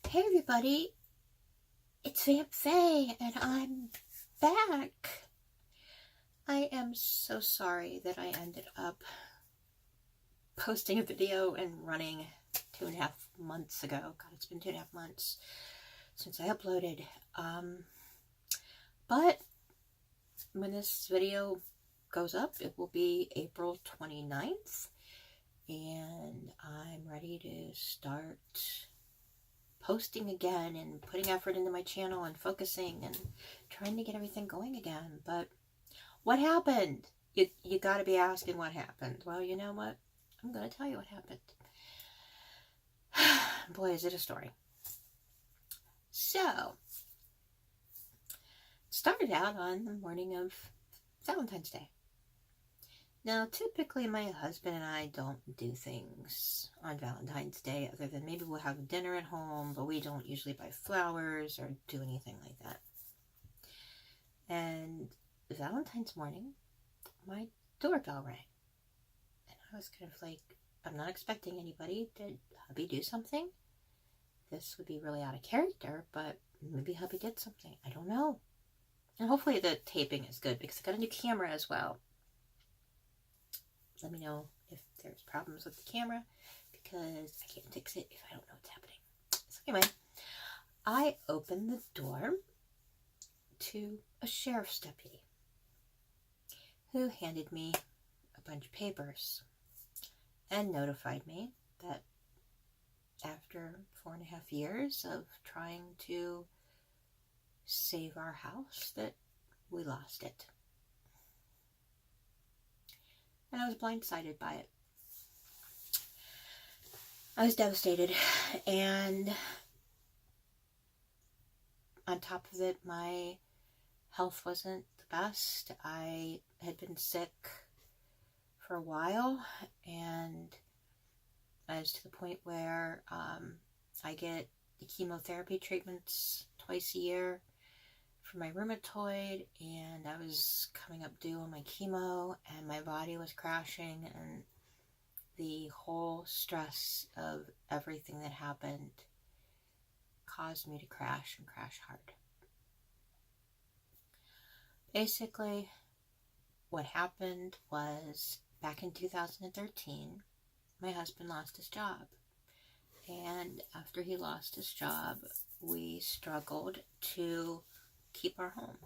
Hey everybody, it's Vamp Faye and I'm back. I am so sorry that I ended up posting a video and running 2.5 months ago. God, it's been 2.5 months since I uploaded. But when this video goes up, it will be April 29th and I'm ready to start posting again and putting effort into my channel and focusing and trying to get everything going again. But what happened? You got to be asking what happened. Well, you know what? I'm going to tell you what happened. Boy, is it a story. So, it started out on the morning of Valentine's Day. Now, typically my husband and I don't do things on Valentine's Day other than maybe we'll have dinner at home, but we don't usually buy flowers or do anything like that. And Valentine's morning, my doorbell rang. And I was kind of like, I'm not expecting anybody. Did hubby do something? This would be really out of character, but maybe hubby did something. I don't know. And hopefully the taping is good because I got a new camera as well. Let me know if there's problems with the camera because I can't fix it if I don't know what's happening. So anyway, I opened the door to a sheriff's deputy who handed me a bunch of papers and notified me that after 4.5 years of trying to save our house that we lost it. And I was blindsided by it. I was devastated, and on top of it, my health wasn't the best. I had been sick for a while, and I was to the point where I get the chemotherapy treatments twice a year for my rheumatoid, and I was coming up due on my chemo, and my body was crashing, and the whole stress of everything that happened caused me to crash and crash hard. Basically, what happened was back in 2013, my husband lost his job, and after he lost his job, we struggled to keep our home.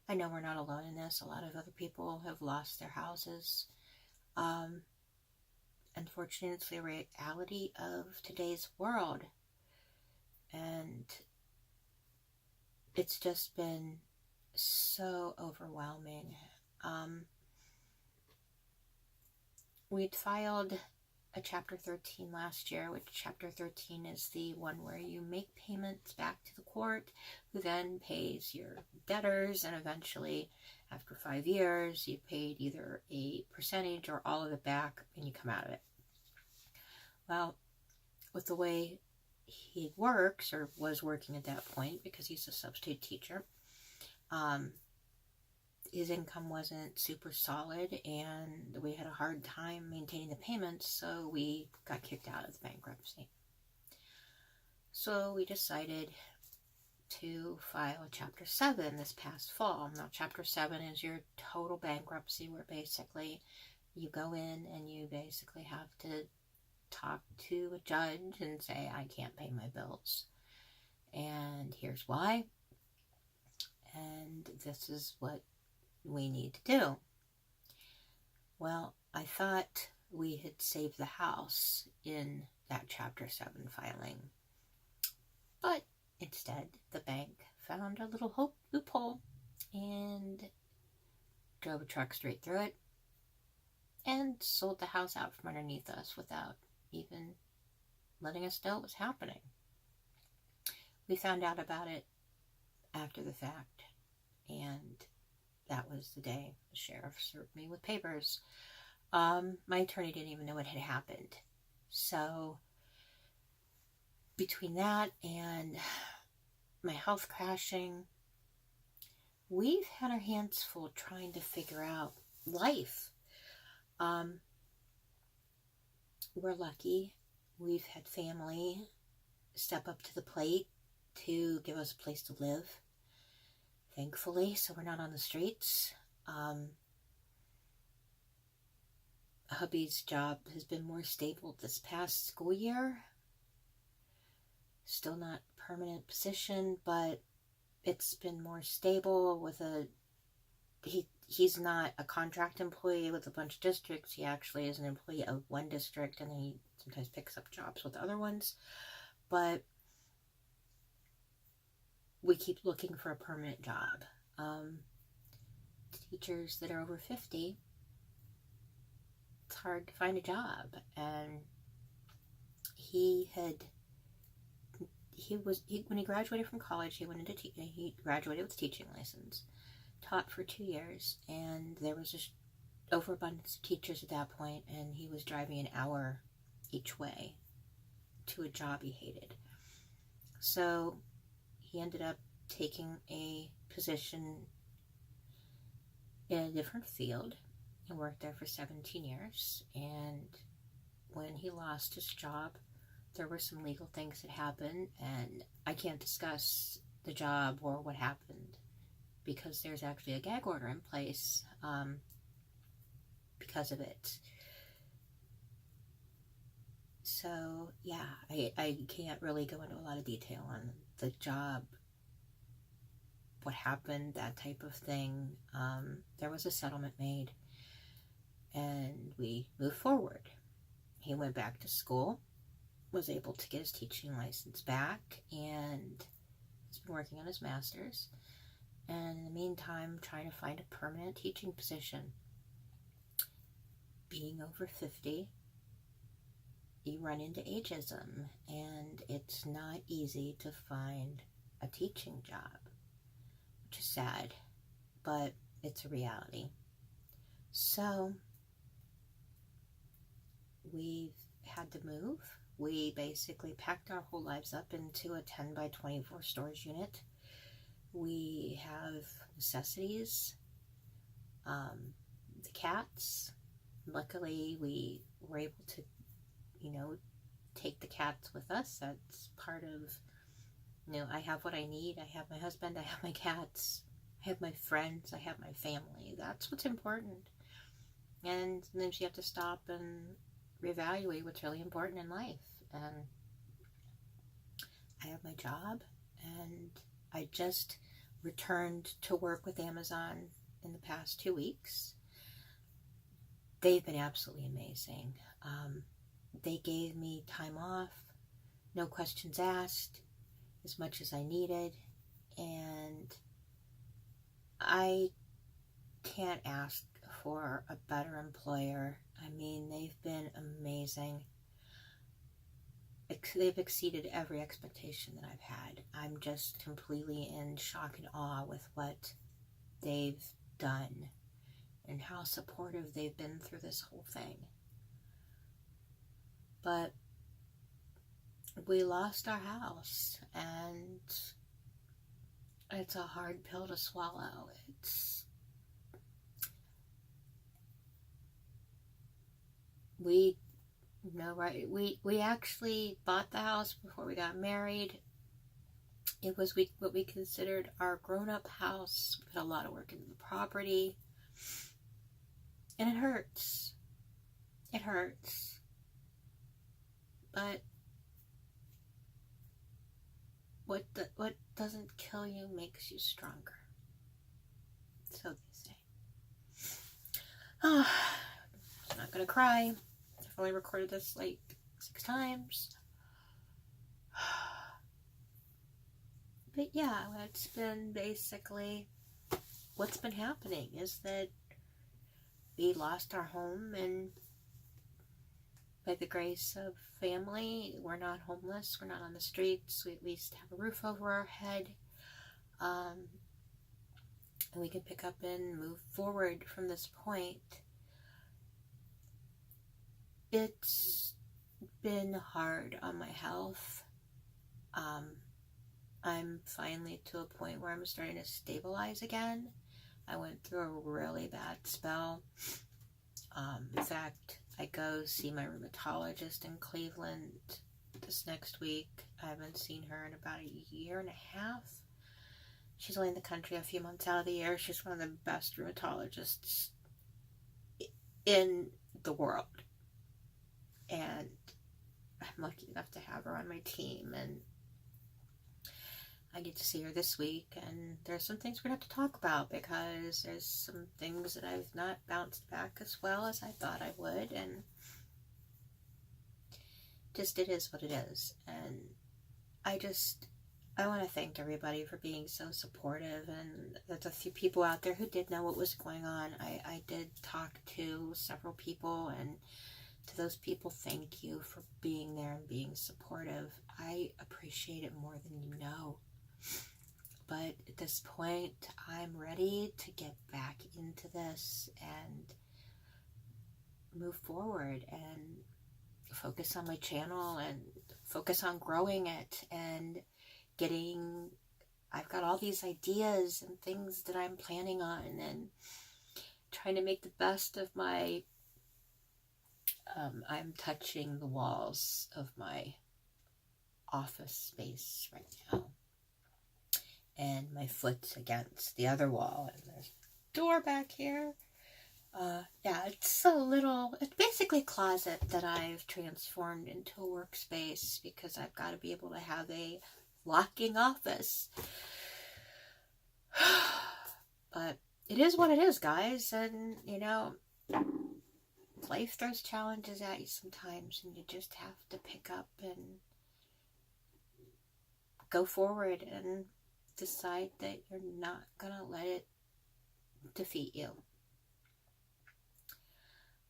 I know we're not alone in this. A lot of other people have lost their houses. Unfortunately, it's the reality of today's world. And it's just been so overwhelming. We'd filed a Chapter 13 last year, which Chapter 13 is the one where you make payments back to the court, who then pays your debtors, and eventually, after 5 years, you paid either a percentage or all of it back, and you come out of it. Well, with the way he works, or was working at that point, because he's a substitute teacher, his income wasn't super solid, and we had a hard time maintaining the payments, so we got kicked out of the bankruptcy. So we decided to file Chapter 7 this past fall. Now, Chapter 7 is your total bankruptcy, where basically you go in and you basically have to talk to a judge and say, I can't pay my bills, and here's why, and this is what we need to do. Well, I thought we had saved the house in that Chapter 7 filing, but instead the bank found a little loophole and drove a truck straight through it and sold the house out from underneath us without even letting us know it was happening. We found out about it after the fact, and that was the day the sheriff served me with papers. My attorney didn't even know what had happened. So between that and my health crashing, we've had our hands full trying to figure out life. We're lucky. We've had family step up to the plate to give us a place to live, thankfully, so we're not on the streets. Hubby's job has been more stable this past school year. Still not a permanent position, but it's been more stable with he's not a contract employee with a bunch of districts. He actually is an employee of one district, and then he sometimes picks up jobs with other ones. But we keep looking for a permanent job. Teachers that are over 50, it's hard to find a job. And when he graduated from college, he graduated with a teaching license, taught for 2 years, and there was just overabundance of teachers at that point, and he was driving an hour each way to a job he hated. So he ended up taking a position in a different field and worked there for 17 years. And when he lost his job, there were some legal things that happened, and I can't discuss the job or what happened because there's actually a gag order in place because of it. So yeah, I can't really go into a lot of detail on the job, what happened, that type of thing. There was a settlement made, and we moved forward. He went back to school, was able to get his teaching license back, and he's been working on his master's. And in the meantime, trying to find a permanent teaching position. Being over 50, you run into ageism, and it's not easy to find a teaching job, which is sad, but it's a reality. So we've had to move. We basically packed our whole lives up into a 10 by 24 storage unit. We have necessities, the cats. Luckily, we were able to, take the cats with us. That's part of, I have what I need. I have my husband, I have my cats, I have my friends, I have my family. That's what's important. And sometimes you have to stop and reevaluate what's really important in life. And I have my job, and I just returned to work with Amazon in the past 2 weeks. They've been absolutely amazing. They gave me time off, no questions asked, as much as I needed, and I can't ask for a better employer. I mean, they've been amazing. They've exceeded every expectation that I've had. I'm just completely in shock and awe with what they've done and how supportive they've been through this whole thing. But we lost our house, and it's a hard pill to swallow. We actually bought the house before we got married. It was what we considered our grown-up house. We put a lot of work into the property, and it hurts. It hurts. But what doesn't kill you makes you stronger. So they say. I'm not gonna cry. I've only recorded this like 6 times. But yeah, it's been basically what's been happening is that we lost our home, and by the grace of family, we're not homeless, we're not on the streets, we at least have a roof over our head, and we can pick up and move forward from this point. It's been hard on my health. I'm finally to a point where I'm starting to stabilize again. I went through a really bad spell. In fact, I go see my rheumatologist in Cleveland this next week. I haven't seen her in about a year and a half. She's only in the country a few months out of the year. She's one of the best rheumatologists in the world. And I'm lucky enough to have her on my team. And I get to see her this week. And there's some things we're going to have to talk about, because there's some things that I've not bounced back as well as I thought I would. And just, it is what it is. And I want to thank everybody for being so supportive. And there's a few people out there who did know what was going on. I did talk to several people, and to those people, thank you for being there and being supportive. I appreciate it more than you know. But at this point, I'm ready to get back into this and move forward and focus on my channel and focus on growing it and I've got all these ideas and things that I'm planning on, and trying to make the best of my, I'm touching the walls of my office space right now, and my foot's against the other wall, and there's a door back here. Yeah, it's basically a closet that I've transformed into a workspace, because I've got to be able to have a locking office. But it is what it is, guys. And, you know, life throws challenges at you sometimes, and you just have to pick up and go forward and decide that you're not gonna let it defeat you.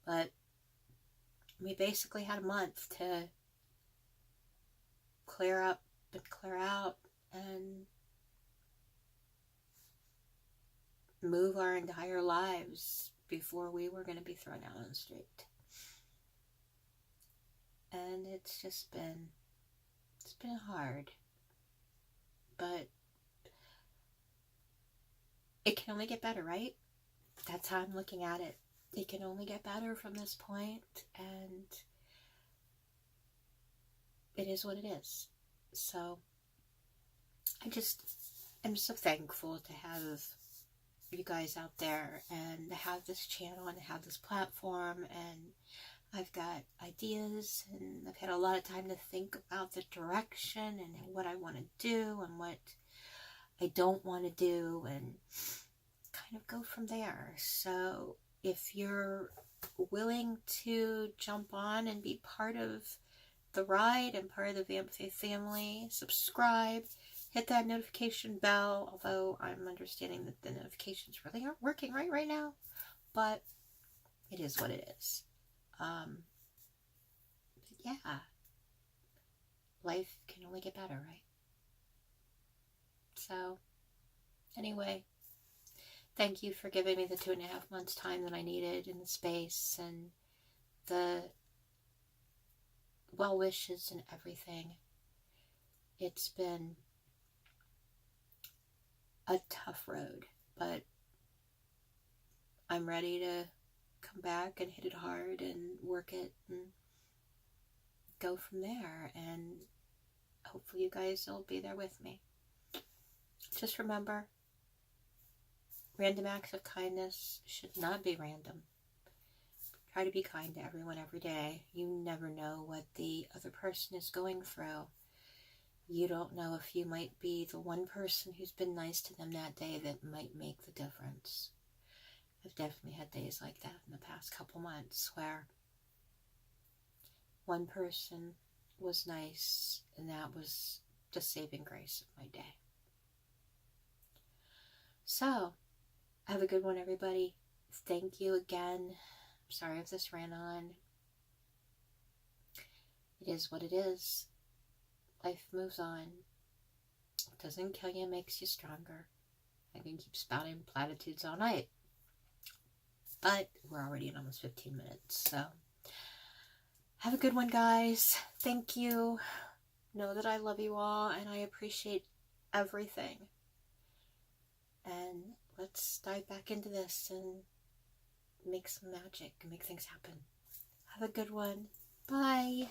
But we basically had a month to clear up and clear out and move our entire lives before we were going to be thrown out on the street. And it's been hard, but it can only get better, right? That's how I'm looking at it. It can only get better from this point, and it is what it is. So I'm so thankful to have you guys out there, and to have this channel, and to have this platform, and I've got ideas, and I've had a lot of time to think about the direction and what I want to do and what I don't want to do, and kind of go from there. So if you're willing to jump on and be part of the ride and part of the Vamp Faye family, subscribe, hit that notification bell, although I'm understanding that the notifications really aren't working right now, but it is what it is. Yeah, life can only get better, right? So anyway, thank you for giving me the 2.5 months time that I needed in the space, and the well wishes and everything. It's been a tough road, but I'm ready to come back and hit it hard and work it and go from there, and hopefully you guys will be there with me. Just remember, random acts of kindness should not be random. Try to be kind to everyone every day. You never know what the other person is going through. You don't know if you might be the one person who's been nice to them that day that might make the difference. I've definitely had days like that in the past couple months, where one person was nice, and that was the saving grace of my day. So, have a good one, everybody. Thank you again. Sorry if this ran on. It is what it is. Life moves on. It doesn't kill you, it makes you stronger. I can keep spouting platitudes all night. But we're already in almost 15 minutes, so have a good one, guys. Thank you. Know that I love you all, and I appreciate everything. And let's dive back into this and make some magic and make things happen. Have a good one. Bye.